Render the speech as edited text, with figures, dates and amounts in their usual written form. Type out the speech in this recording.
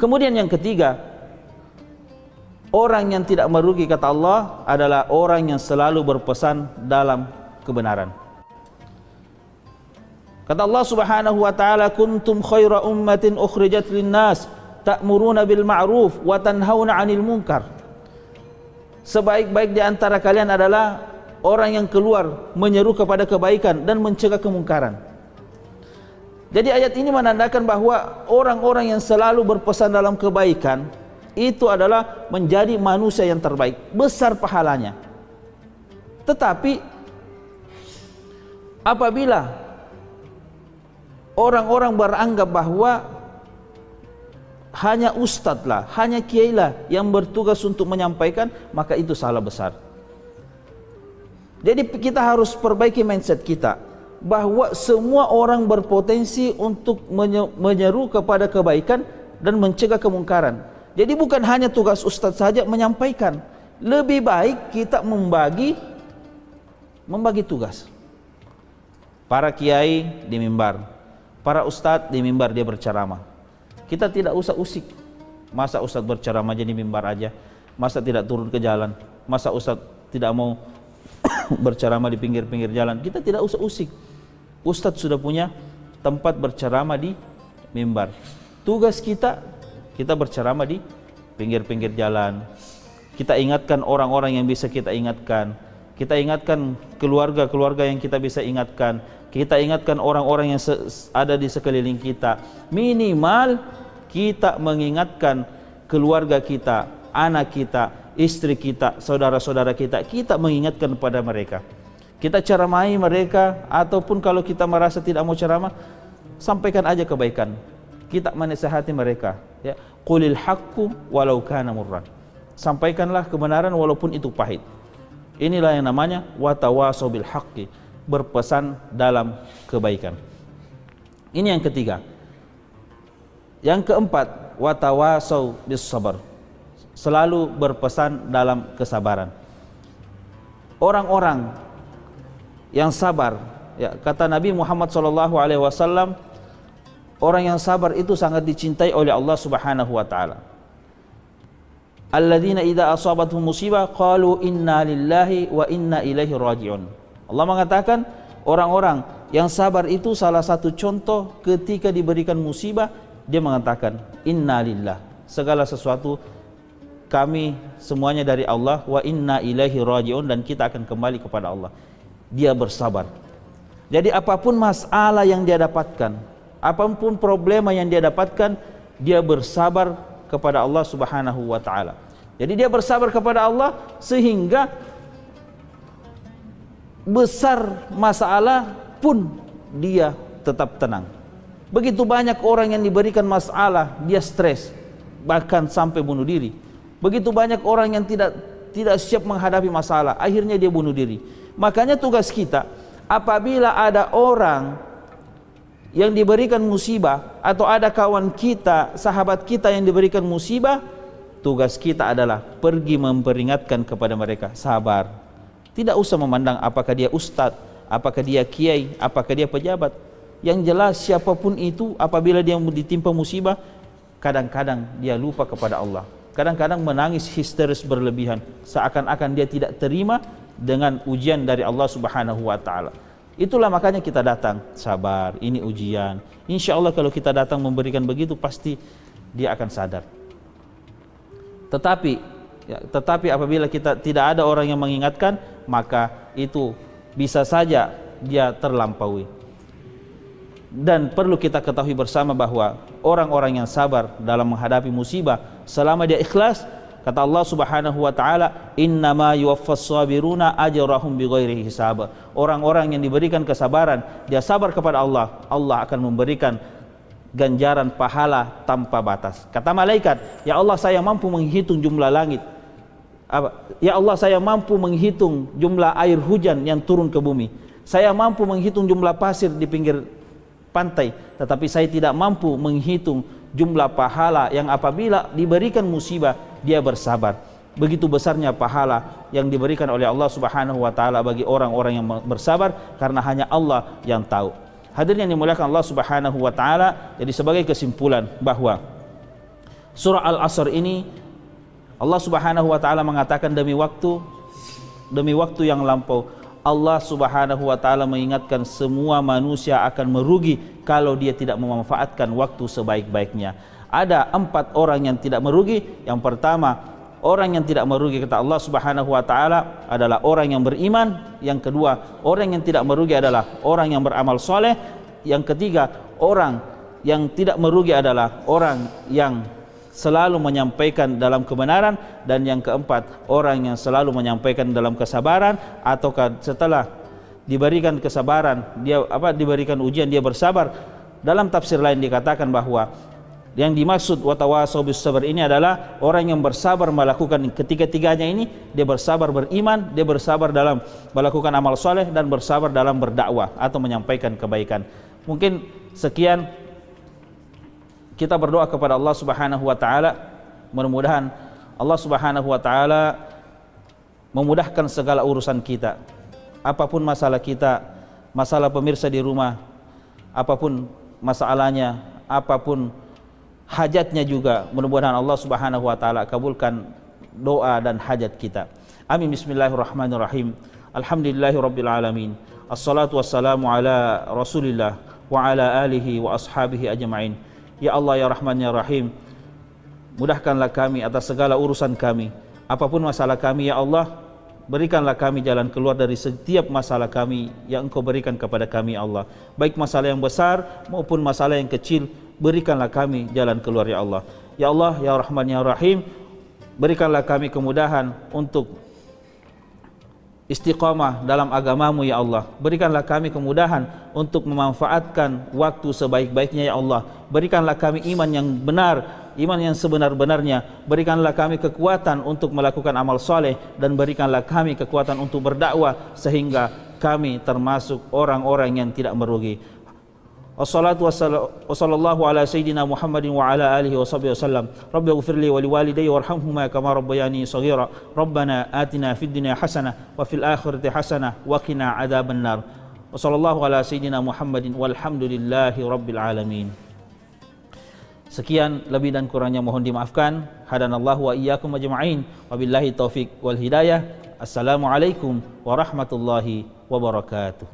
Kemudian yang ketiga, orang yang tidak merugi kata Allah adalah orang yang selalu berpesan dalam kebenaran. Kata Allah Subhanahu wa taala, kuntum khaira ummatin ukhrijat linnas ta'muruna bil ma'ruf wa tanhauna 'anil munkar. Sebaik-baik di antara kalian adalah orang yang keluar menyeru kepada kebaikan dan mencegah kemungkaran. Jadi ayat ini menandakan bahwa orang-orang yang selalu berpesan dalam kebaikan itu adalah menjadi manusia yang terbaik, besar pahalanya. Tetapi apabila orang-orang beranggap bahwa hanya ustadz lah, hanya kiai lah yang bertugas untuk menyampaikan, maka itu salah besar. Jadi kita harus perbaiki mindset kita bahwa semua orang berpotensi untuk menyeru kepada kebaikan dan mencegah kemungkaran. Jadi bukan hanya tugas ustadz saja menyampaikan. Lebih baik kita membagi tugas. Para kiai di mimbar, para ustadz di mimbar dia berceramah. Kita tidak usah usik. Masa ustadz berceramah aja di mimbar aja? Masa tidak turun ke jalan? Masa ustadz tidak mau berceramah di pinggir-pinggir jalan? Kita tidak usah usik. Ustadz sudah punya tempat berceramah di mimbar. Tugas kita berceramah di pinggir-pinggir jalan. Kita ingatkan orang-orang yang bisa kita ingatkan. Kita ingatkan keluarga-keluarga yang kita bisa ingatkan. Kita ingatkan orang-orang yang ada di sekeliling kita. Minimal kita mengingatkan keluarga kita, anak kita, istri kita, saudara-saudara kita. Kita mengingatkan kepada mereka. Kita ceramahi mereka, ataupun kalau kita merasa tidak mau ceramah, sampaikan aja kebaikan. Kita menasihati mereka. Ya, qulil haqqu walau kana murran. Sampaikanlah kebenaran walaupun itu pahit. Inilah yang namanya watawasau bil haqqi, berpesan dalam kebaikan. Ini yang ketiga. Yang keempat, watawasau bis sabar, selalu berpesan dalam kesabaran. Orang-orang yang sabar, ya, kata Nabi Muhammad SAW, orang yang sabar itu sangat dicintai oleh Allah Subhanahu wa taala. Alladzina idza asabatuhum musibah qalu inna lillahi wa inna ilaihi raji'un. Allah mengatakan orang-orang yang sabar itu salah satu contoh ketika diberikan musibah, dia mengatakan inna lillah, segala sesuatu kami semuanya dari Allah, wa inna ilaihi raji'un, dan kita akan kembali kepada Allah. Dia bersabar. Jadi apapun masalah yang dia dapatkan, apapun problema yang dia dapatkan, dia bersabar kepada Allah Subhanahu wa taala. Jadi dia bersabar kepada Allah sehingga besar masalah pun dia tetap tenang. Begitu banyak orang yang diberikan masalah, dia stres, bahkan sampai bunuh diri. Begitu banyak orang yang tidak siap menghadapi masalah, akhirnya dia bunuh diri. Makanya tugas kita, apabila ada orang yang diberikan musibah, atau ada kawan kita, sahabat kita yang diberikan musibah, tugas kita adalah pergi memperingatkan kepada mereka, sabar. Tidak usah memandang apakah dia ustadz, apakah dia kiai, apakah dia pejabat. Yang jelas siapapun itu, apabila dia ditimpa musibah, kadang-kadang dia lupa kepada Allah. Kadang-kadang menangis histeris berlebihan, seakan-akan dia tidak terima dengan ujian dari Allah Subhanahu wa taala. Itulah makanya kita datang, sabar, ini ujian. Insya Allah kalau kita datang memberikan begitu, pasti dia akan sadar. Tetapi apabila kita tidak ada orang yang mengingatkan, maka itu bisa saja dia terlampaui. Dan perlu kita ketahui bersama bahwa orang-orang yang sabar dalam menghadapi musibah, selama dia ikhlas, kata Allah Subhanahu wa taala, innama yuwaffas sabiruna ajrahum bighairi hisab. Orang-orang yang diberikan kesabaran, dia sabar kepada Allah, Allah akan memberikan ganjaran pahala tanpa batas. Kata malaikat, ya Allah, saya mampu menghitung jumlah langit. Ya Allah, saya mampu menghitung jumlah air hujan yang turun ke bumi. Saya mampu menghitung jumlah pasir di pinggir pantai, tetapi saya tidak mampu menghitung jumlah pahala yang apabila diberikan musibah dia bersabar. Begitu besarnya pahala yang diberikan oleh Allah Subhanahu wa taala bagi orang-orang yang bersabar, karena hanya Allah yang tahu. Hadirin yang dimuliakan Allah Subhanahu wa taala, jadi sebagai kesimpulan bahwa Surah Al-Asr ini Allah Subhanahu wa taala mengatakan demi waktu yang lampau, Allah Subhanahu wa taala mengingatkan semua manusia akan merugi kalau dia tidak memanfaatkan waktu sebaik-baiknya. Ada 4 orang yang tidak merugi. Yang pertama, orang yang tidak merugi kata Allah Subhanahu wa taala adalah orang yang beriman. Yang kedua, orang yang tidak merugi adalah orang yang beramal soleh. Yang ketiga, orang yang tidak merugi adalah orang yang selalu menyampaikan dalam kebenaran. Dan yang keempat, orang yang selalu menyampaikan dalam kesabaran, ataukah setelah diberikan kesabaran, diberikan ujian dia bersabar. Dalam tafsir lain dikatakan bahwa yang dimaksud watawasau bis sabr ini adalah orang yang bersabar melakukan ketiga-tiganya ini. Dia bersabar beriman, dia bersabar dalam melakukan amal soleh, dan bersabar dalam berdakwah atau menyampaikan kebaikan. Mungkin sekian, kita berdoa kepada Allah Subhanahu wa taala, mudah-mudahan Allah Subhanahu wa taala memudahkan segala urusan kita. Apapun masalah kita, masalah pemirsa di rumah, apapun masalahnya, apapun hajatnya juga, mudah-mudahan Allah Subhanahu wa taala kabulkan doa dan hajat kita. Amin. Bismillahirrahmanirrahim. Alhamdulillahirabbil alamin. Assalatu wassalamu ala Rasulillah wa ala alihi wa ashabihi ajma'in. Ya Allah ya Rahman ya Rahim, mudahkanlah kami atas segala urusan kami. Apapun masalah kami ya Allah, berikanlah kami jalan keluar dari setiap masalah kami yang Engkau berikan kepada kami ya Allah. Baik masalah yang besar maupun masalah yang kecil, berikanlah kami jalan keluar ya Allah. Ya Allah ya Rahman ya Rahim, berikanlah kami kemudahan untuk istiqamah dalam agamamu ya Allah. Berikanlah kami kemudahan untuk memanfaatkan waktu sebaik-baiknya ya Allah. Berikanlah kami iman yang benar, iman yang sebenar-benarnya. Berikanlah kami kekuatan untuk melakukan amal soleh, dan berikanlah kami kekuatan untuk berdakwah sehingga kami termasuk orang-orang yang tidak merugi. Wassalatu wassallallahu ala sayyidina Muhammadin wa ala alihi wa sahbihi wasallam. Rabbi ighfirli wa liwalidayya warhamhuma kama rabbayani shaghira. Rabbana atina fid dunya hasanah wa fil akhirati hasanah wa qina adzabannar. Wassallallahu ala sayyidina Muhammadin walhamdulillahi rabbil alamin. Sekian, lebih dan kurangnya mohon dimaafkan. Hadanallahu wa iyyakum ajma'in. Wabillahi taufik wal hidayah. Assalamualaikum warahmatullahi wabarakatuh.